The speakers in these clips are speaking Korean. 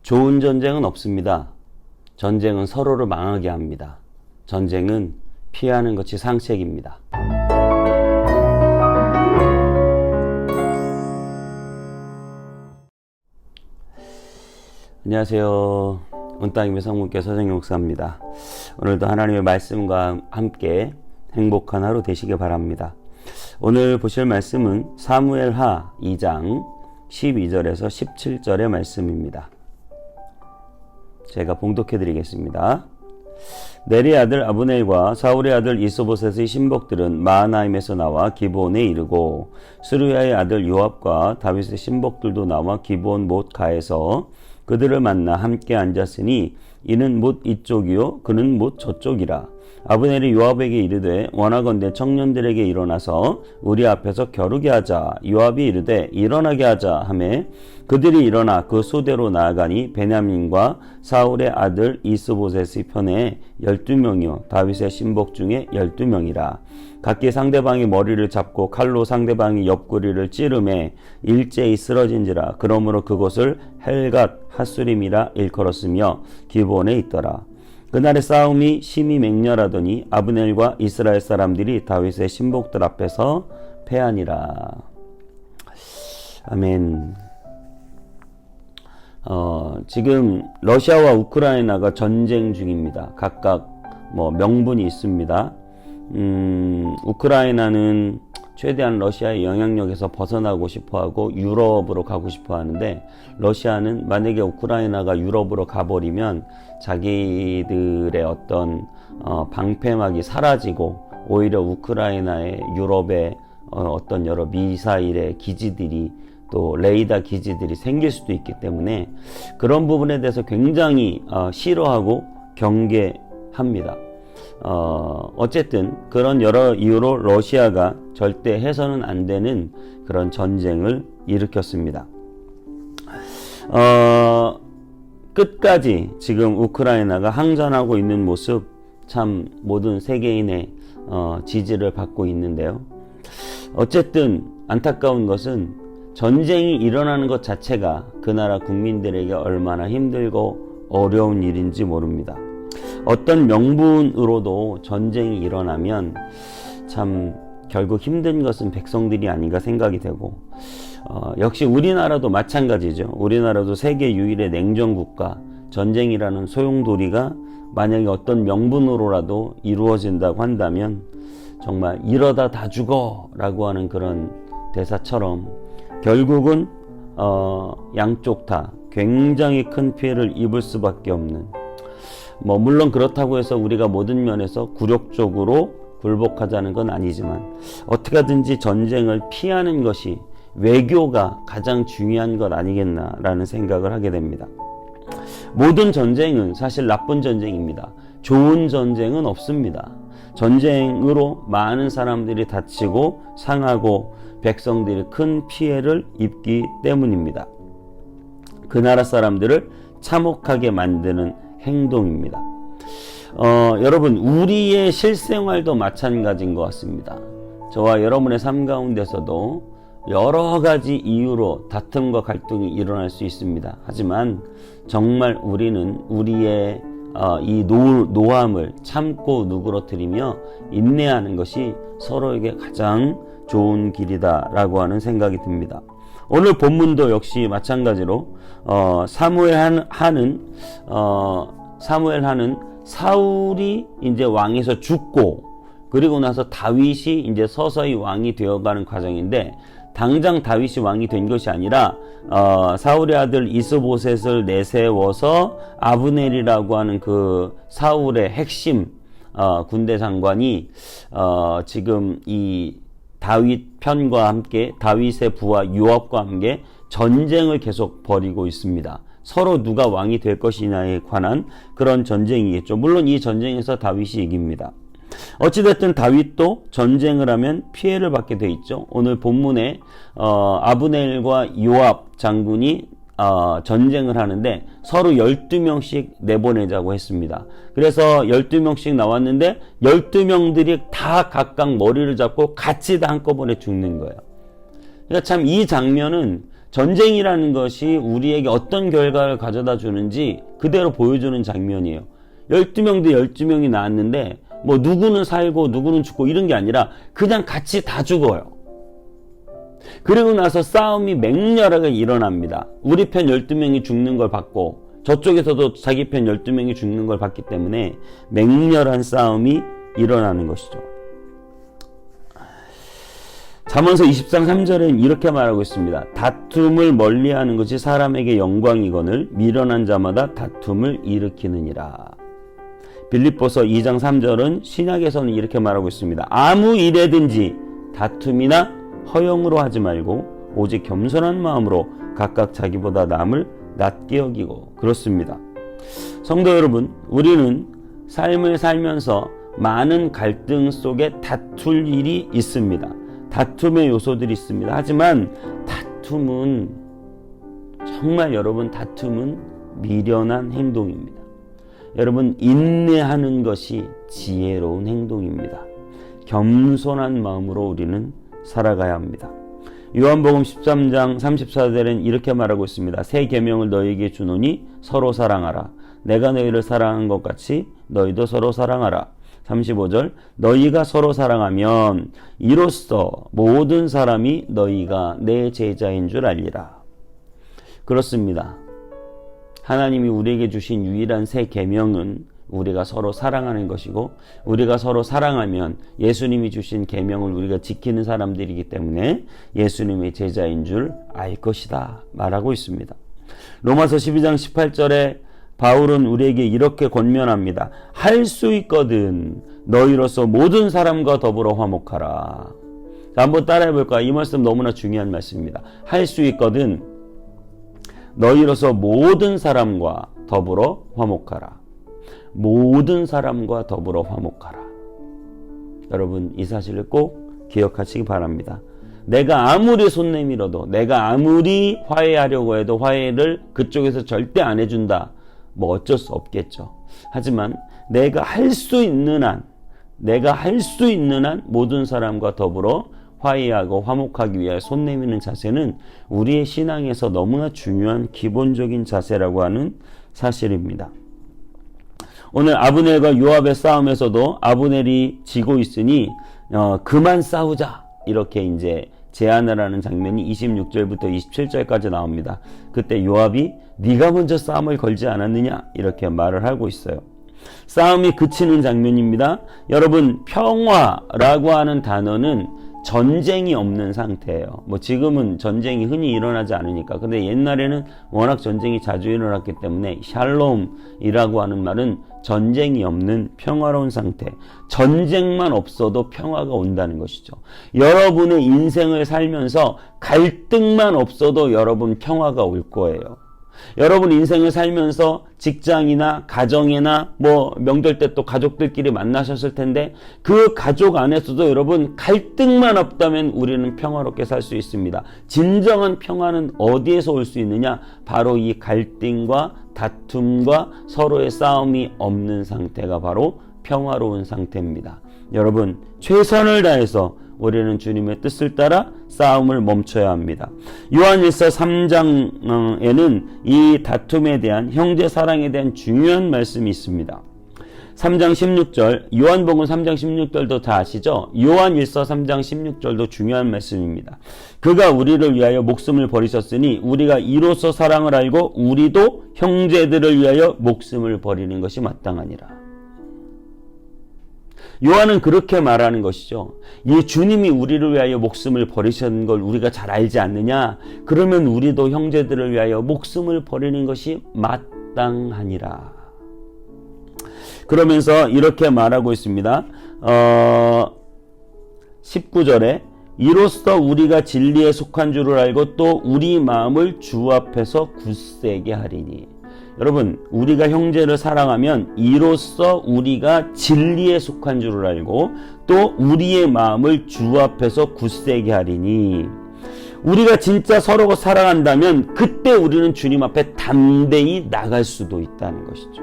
좋은 전쟁은 없습니다. 전쟁은 서로를 망하게 합니다. 전쟁은 피하는 것이 상책입니다. 안녕하세요. 온땅님의 성문교 서정용 목사입니다. 오늘도 하나님의 말씀과 함께 행복한 하루 되시길 바랍니다. 오늘 보실 말씀은 사무엘하 2장 12절에서 17절의 말씀입니다. 제가 봉독해 드리겠습니다. 넬의 아들 아브넬과 사울의 아들 이스보셋의 신복들은 마하나임에서 나와 기브온에 이르고 스루야의 아들 요압과 다윗의 신복들도 나와 기브온 못가에서 그들을 만나 함께 앉았으니 이는 못 이쪽이요 그는 못 저쪽이라. 아브넬이 요압에게 이르되 원하건대 청년들에게 일어나서 우리 앞에서 겨루게 하자. 요압이 이르되 일어나게 하자 하매 그들이 일어나 그 수대로 나아가니 베냐민과 사울의 아들 이스보셋의 편에 12명이요 다윗의 신복 중에 12명이라. 각기 상대방의 머리를 잡고 칼로 상대방의 옆구리를 찌르매 일제히 쓰러진지라. 그러므로 그곳을 헬갓 핫수림이라 일컬었으며 기브온에 있더라. 그날의 싸움이 심히 맹렬하더니 아브넬과 이스라엘 사람들이 다윗의 신복들 앞에서 패하니라. 아멘. 지금 러시아와 우크라이나가 전쟁 중입니다. 각각 명분이 있습니다. 우크라이나는 최대한 러시아의 영향력에서 벗어나고 싶어하고 유럽으로 가고 싶어하는데, 러시아는 만약에 우크라이나가 유럽으로 가버리면 자기들의 어떤 방패막이 사라지고 오히려 우크라이나의 유럽의 어떤 여러 미사일의 기지들이 또 레이더 기지들이 생길 수도 있기 때문에 그런 부분에 대해서 굉장히 싫어하고 경계합니다. 어쨌든 그런 여러 이유로 러시아가 절대 해서는 안 되는 그런 전쟁을 일으켰습니다. 끝까지 지금 우크라이나가 항전하고 있는 모습, 참 모든 세계인의 지지를 받고 있는데요. 어쨌든 안타까운 것은 전쟁이 일어나는 것 자체가 그 나라 국민들에게 얼마나 힘들고 어려운 일인지 모릅니다. 어떤 명분으로도 전쟁이 일어나면 참 결국 힘든 것은 백성들이 아닌가 생각이 되고, 역시 우리나라도 마찬가지죠. 우리나라도 세계 유일의 냉전국가, 전쟁이라는 소용돌이가 만약에 어떤 명분으로라도 이루어진다고 한다면 정말 이러다 다 죽어 라고 하는 그런 대사처럼 결국은 양쪽 다 굉장히 큰 피해를 입을 수밖에 없는, 물론 그렇다고 해서 우리가 모든 면에서 굴욕적으로 굴복하자는 건 아니지만 어떻게 하든지 전쟁을 피하는 것이 외교가 가장 중요한 것 아니겠나라는 생각을 하게 됩니다. 모든 전쟁은 사실 나쁜 전쟁입니다. 좋은 전쟁은 없습니다. 전쟁으로 많은 사람들이 다치고 상하고 백성들이 큰 피해를 입기 때문입니다. 그 나라 사람들을 참혹하게 만드는 행동입니다. 여러분, 우리의 실생활도 마찬가지인 것 같습니다. 저와 여러분의 삶 가운데서도 여러 가지 이유로 다툼과 갈등이 일어날 수 있습니다. 하지만 정말 우리는 우리의 이 노함을 참고 누그러뜨리며 인내하는 것이 서로에게 가장 좋은 길이다라고 하는 생각이 듭니다. 오늘 본문도 역시 마찬가지로 사무엘하는 사울이 이제 왕에서 죽고 그리고 나서 다윗이 이제 서서히 왕이 되어가는 과정인데, 당장 다윗이 왕이 된 것이 아니라 사울의 아들 이스보셋을 내세워서 아브넬이라고 하는 그 사울의 핵심 군대 장관이 지금 이 다윗 편과 함께 다윗의 부하 요압과 함께 전쟁을 계속 벌이고 있습니다. 서로 누가 왕이 될 것이냐에 관한 그런 전쟁이겠죠. 물론 이 전쟁에서 다윗이 이깁니다. 어찌됐든 다윗도 전쟁을 하면 피해를 받게 돼 있죠. 오늘 본문에 아브넬과 요압 장군이 전쟁을 하는데 서로 12명씩 내보내자고 했습니다. 그래서 12명씩 나왔는데 12명들이 다 각각 머리를 잡고 같이 다 한꺼번에 죽는 거예요. 그러니까 참 이 장면은 전쟁이라는 것이 우리에게 어떤 결과를 가져다 주는지 그대로 보여주는 장면이에요. 12명 대 12명이 나왔는데 뭐 누구는 살고 누구는 죽고 이런 게 아니라 그냥 같이 다 죽어요. 그리고 나서 싸움이 맹렬하게 일어납니다. 우리 편 12명이 죽는 걸 봤고 저쪽에서도 자기 편 12명이 죽는 걸 봤기 때문에 맹렬한 싸움이 일어나는 것이죠. 잠언서 20장 3절엔 이렇게 말하고 있습니다. 다툼을 멀리하는 것이 사람에게 영광이거늘 미련한 자마다 다툼을 일으키느니라. 빌립보서 2장 3절은 신약에서는 이렇게 말하고 있습니다. 아무 일에든지 다툼이나 허영으로 하지 말고 오직 겸손한 마음으로 각각 자기보다 남을 낮게 여기고. 그렇습니다. 성도 여러분, 우리는 삶을 살면서 많은 갈등 속에 다툴 일이 있습니다. 다툼의 요소들이 있습니다. 하지만 다툼은 정말 여러분 다툼은 미련한 행동입니다. 여러분 인내하는 것이 지혜로운 행동입니다. 겸손한 마음으로 우리는 살아가야 합니다. 요한복음 13장 34절엔 이렇게 말하고 있습니다. 새 계명을 너희에게 주노니 서로 사랑하라. 내가 너희를 사랑한 것 같이 너희도 서로 사랑하라. 35절 너희가 서로 사랑하면 이로써 모든 사람이 너희가 내 제자인 줄 알리라. 그렇습니다. 하나님이 우리에게 주신 유일한 새 계명은 우리가 서로 사랑하는 것이고 우리가 서로 사랑하면 예수님이 주신 계명을 우리가 지키는 사람들이기 때문에 예수님의 제자인 줄 알 것이다 말하고 있습니다. 로마서 12장 18절에 바울은 우리에게 이렇게 권면합니다. 할 수 있거든 너희로서 모든 사람과 더불어 화목하라. 자, 한번 따라해 볼까요? 이 말씀 너무나 중요한 말씀입니다. 할 수 있거든 너희로서 모든 사람과 더불어 화목하라. 모든 사람과 더불어 화목하라. 여러분 이 사실을 꼭 기억하시기 바랍니다. 내가 아무리 손 내밀어도 내가 아무리 화해하려고 해도 화해를 그쪽에서 절대 안 해준다. 뭐 어쩔 수 없겠죠. 하지만 내가 할 수 있는 한 모든 사람과 더불어 화해하고 화목하기 위해 손 내미는 자세는 우리의 신앙에서 너무나 중요한 기본적인 자세라고 하는 사실입니다. 오늘 아브넬과 요압의 싸움에서도 아브넬이 지고 있으니 그만 싸우자 이렇게 이제 제안을 하는 장면이 26절부터 27절까지 나옵니다. 그때 요압이 네가 먼저 싸움을 걸지 않았느냐 이렇게 말을 하고 있어요. 싸움이 그치는 장면입니다. 여러분 평화라고 하는 단어는 전쟁이 없는 상태예요. 뭐 지금은 전쟁이 흔히 일어나지 않으니까. 근데 옛날에는 워낙 전쟁이 자주 일어났기 때문에 샬롬이라고 하는 말은 전쟁이 없는 평화로운 상태. 전쟁만 없어도 평화가 온다는 것이죠. 여러분의 인생을 살면서 갈등만 없어도 여러분 평화가 올 거예요. 여러분 인생을 살면서 직장이나 가정이나 뭐 명절 때 또 가족들끼리 만나셨을 텐데 그 가족 안에서도 여러분 갈등만 없다면 우리는 평화롭게 살 수 있습니다. 진정한 평화는 어디에서 올 수 있느냐? 바로 이 갈등과 다툼과 서로의 싸움이 없는 상태가 바로 평화로운 상태입니다. 여러분 최선을 다해서 우리는 주님의 뜻을 따라 싸움을 멈춰야 합니다. 요한일서 3장에는 이 다툼에 대한 형제 사랑에 대한 중요한 말씀이 있습니다. 3장 16절 요한복음 3장 16절도 다 아시죠? 요한일서 3장 16절도 중요한 말씀입니다. 그가 우리를 위하여 목숨을 버리셨으니 우리가 이로써 사랑을 알고 우리도 형제들을 위하여 목숨을 버리는 것이 마땅하니라. 요한은 그렇게 말하는 것이죠. 이 주님이 우리를 위하여 목숨을 버리신 걸 우리가 잘 알지 않느냐? 그러면 우리도 형제들을 위하여 목숨을 버리는 것이 마땅하니라. 그러면서 이렇게 말하고 있습니다. 19절에 이로써 우리가 진리에 속한 줄을 알고 또 우리 마음을 주 앞에서 굳세게 하리니. 여러분 우리가 형제를 사랑하면 이로써 우리가 진리에 속한 줄을 알고 또 우리의 마음을 주 앞에서 굳세게 하리니. 우리가 진짜 서로가 사랑한다면 그때 우리는 주님 앞에 담대히 나갈 수도 있다는 것이죠.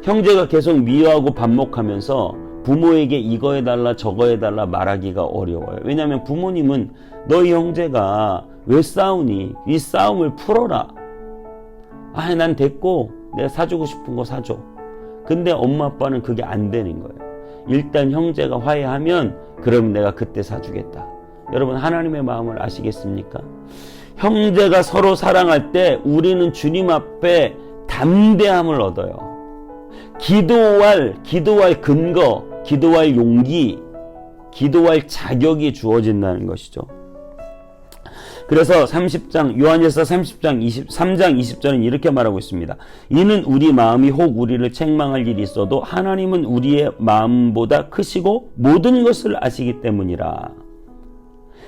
형제가 계속 미워하고 반목하면서 부모에게 이거 해달라 저거 해달라 말하기가 어려워요. 왜냐하면 부모님은 너희 형제가 왜 싸우니? 이 싸움을 풀어라. 난 됐고 내가 사주고 싶은 거 사줘. 근데 엄마 아빠는 그게 안 되는 거예요. 일단 형제가 화해하면 그럼 내가 그때 사주겠다. 여러분 하나님의 마음을 아시겠습니까? 형제가 서로 사랑할 때 우리는 주님 앞에 담대함을 얻어요. 기도할 근거, 기도할 용기, 기도할 자격이 주어진다는 것이죠. 그래서 30장 요한일서 30장 23장 20절은 이렇게 말하고 있습니다. 이는 우리 마음이 혹 우리를 책망할 일이 있어도 하나님은 우리의 마음보다 크시고 모든 것을 아시기 때문이라.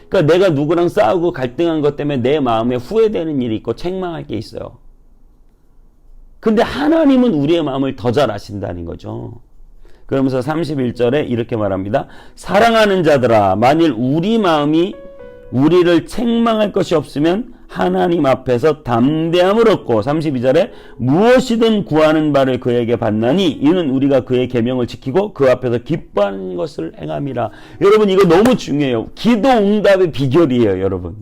그러니까 내가 누구랑 싸우고 갈등한 것 때문에 내 마음에 후회되는 일이 있고 책망할 게 있어요. 근데 하나님은 우리의 마음을 더 잘 아신다는 거죠. 그러면서 31절에 이렇게 말합니다. 사랑하는 자들아, 만일 우리 마음이 우리를 책망할 것이 없으면 하나님 앞에서 담대함을 얻고 32절에 무엇이든 구하는 바를 그에게 받나니 이는 우리가 그의 계명을 지키고 그 앞에서 기뻐하는 것을 행함이라. 여러분 이거 너무 중요해요. 기도 응답의 비결이에요. 여러분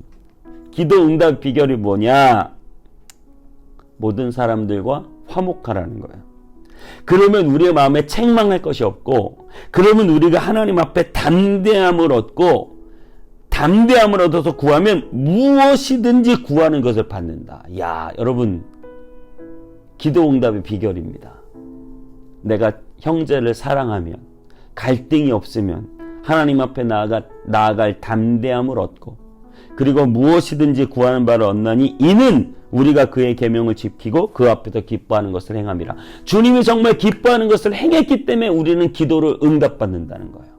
기도 응답 비결이 뭐냐? 모든 사람들과 화목하라는 거예요. 그러면 우리의 마음에 책망할 것이 없고, 그러면 우리가 하나님 앞에 담대함을 얻고, 담대함을 얻어서 구하면 무엇이든지 구하는 것을 받는다. 야, 여러분 기도 응답의 비결입니다. 내가 형제를 사랑하면, 갈등이 없으면 하나님 앞에 나아갈 담대함을 얻고, 그리고 무엇이든지 구하는 바를 얻나니 이는 우리가 그의 계명을 지키고 그 앞에서 기뻐하는 것을 행함이라. 주님이 정말 기뻐하는 것을 행했기 때문에 우리는 기도를 응답받는다는 거예요.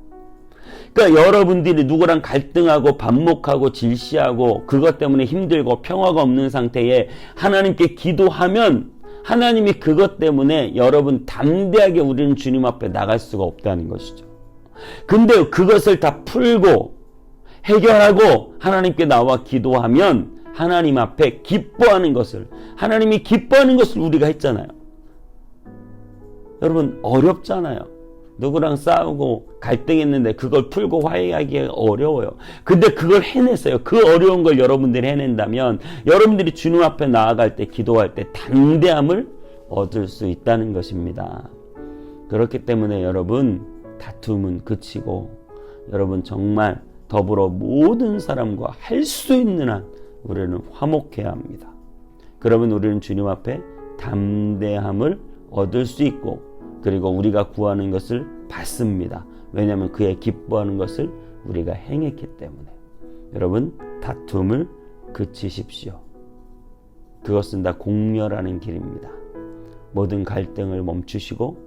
그러니까 여러분들이 누구랑 갈등하고 반목하고 질시하고 그것 때문에 힘들고 평화가 없는 상태에 하나님께 기도하면 하나님이 그것 때문에 여러분 담대하게 우리는 주님 앞에 나갈 수가 없다는 것이죠. 근데 그것을 다 풀고 해결하고 하나님께 나와 기도하면 하나님 앞에 기뻐하는 것을, 하나님이 기뻐하는 것을 우리가 했잖아요. 여러분 어렵잖아요. 누구랑 싸우고 갈등했는데 그걸 풀고 화해하기가 어려워요. 근데 그걸 해냈어요. 그 어려운 걸 여러분들이 해낸다면 여러분들이 주님 앞에 나아갈 때, 기도할 때 담대함을 얻을 수 있다는 것입니다. 그렇기 때문에 여러분 다툼은 그치고 여러분 정말 더불어 모든 사람과 할 수 있는 한 우리는 화목해야 합니다. 그러면 우리는 주님 앞에 담대함을 얻을 수 있고, 그리고 우리가 구하는 것을 받습니다. 왜냐하면 그의 기뻐하는 것을 우리가 행했기 때문에. 여러분 다툼을 그치십시오. 그것은 다 공멸하는 길입니다. 모든 갈등을 멈추시고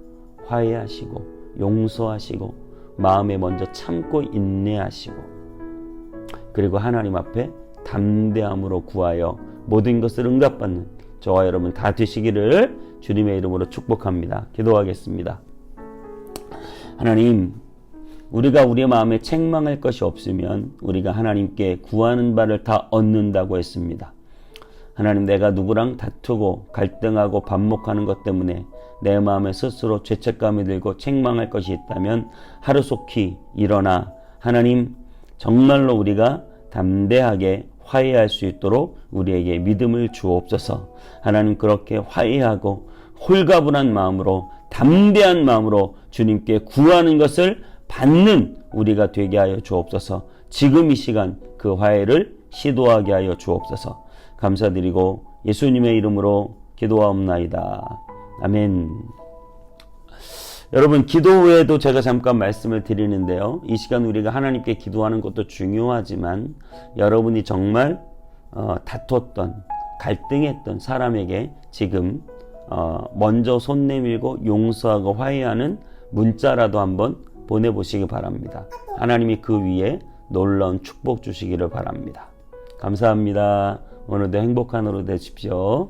화해하시고 용서하시고 마음에 먼저 참고 인내하시고, 그리고 하나님 앞에 담대함으로 구하여 모든 것을 응답받는 저와 여러분 다 되시기를 주님의 이름으로 축복합니다. 기도하겠습니다. 하나님, 우리가 우리의 마음에 책망할 것이 없으면 우리가 하나님께 구하는 바를 다 얻는다고 했습니다. 하나님, 내가 누구랑 다투고 갈등하고 반목하는 것 때문에 내 마음에 스스로 죄책감이 들고 책망할 것이 있다면 하루속히 일어나 하나님 정말로 우리가 담대하게 화해할 수 있도록 우리에게 믿음을 주옵소서. 하나님 그렇게 화해하고 홀가분한 마음으로 담대한 마음으로 주님께 구하는 것을 받는 우리가 되게 하여 주옵소서. 지금 이 시간 그 화해를 시도하게 하여 주옵소서. 감사드리고 예수님의 이름으로 기도하옵나이다. 아멘. 여러분 기도 후에도 제가 잠깐 말씀을 드리는데요. 이 시간 우리가 하나님께 기도하는 것도 중요하지만 여러분이 정말 다퉜던 갈등했던 사람에게 지금 먼저 손 내밀고 용서하고 화해하는 문자라도 한번 보내보시기 바랍니다. 하나님이 그 위에 놀라운 축복 주시기를 바랍니다. 감사합니다. 오늘도 행복한 하루 되십시오.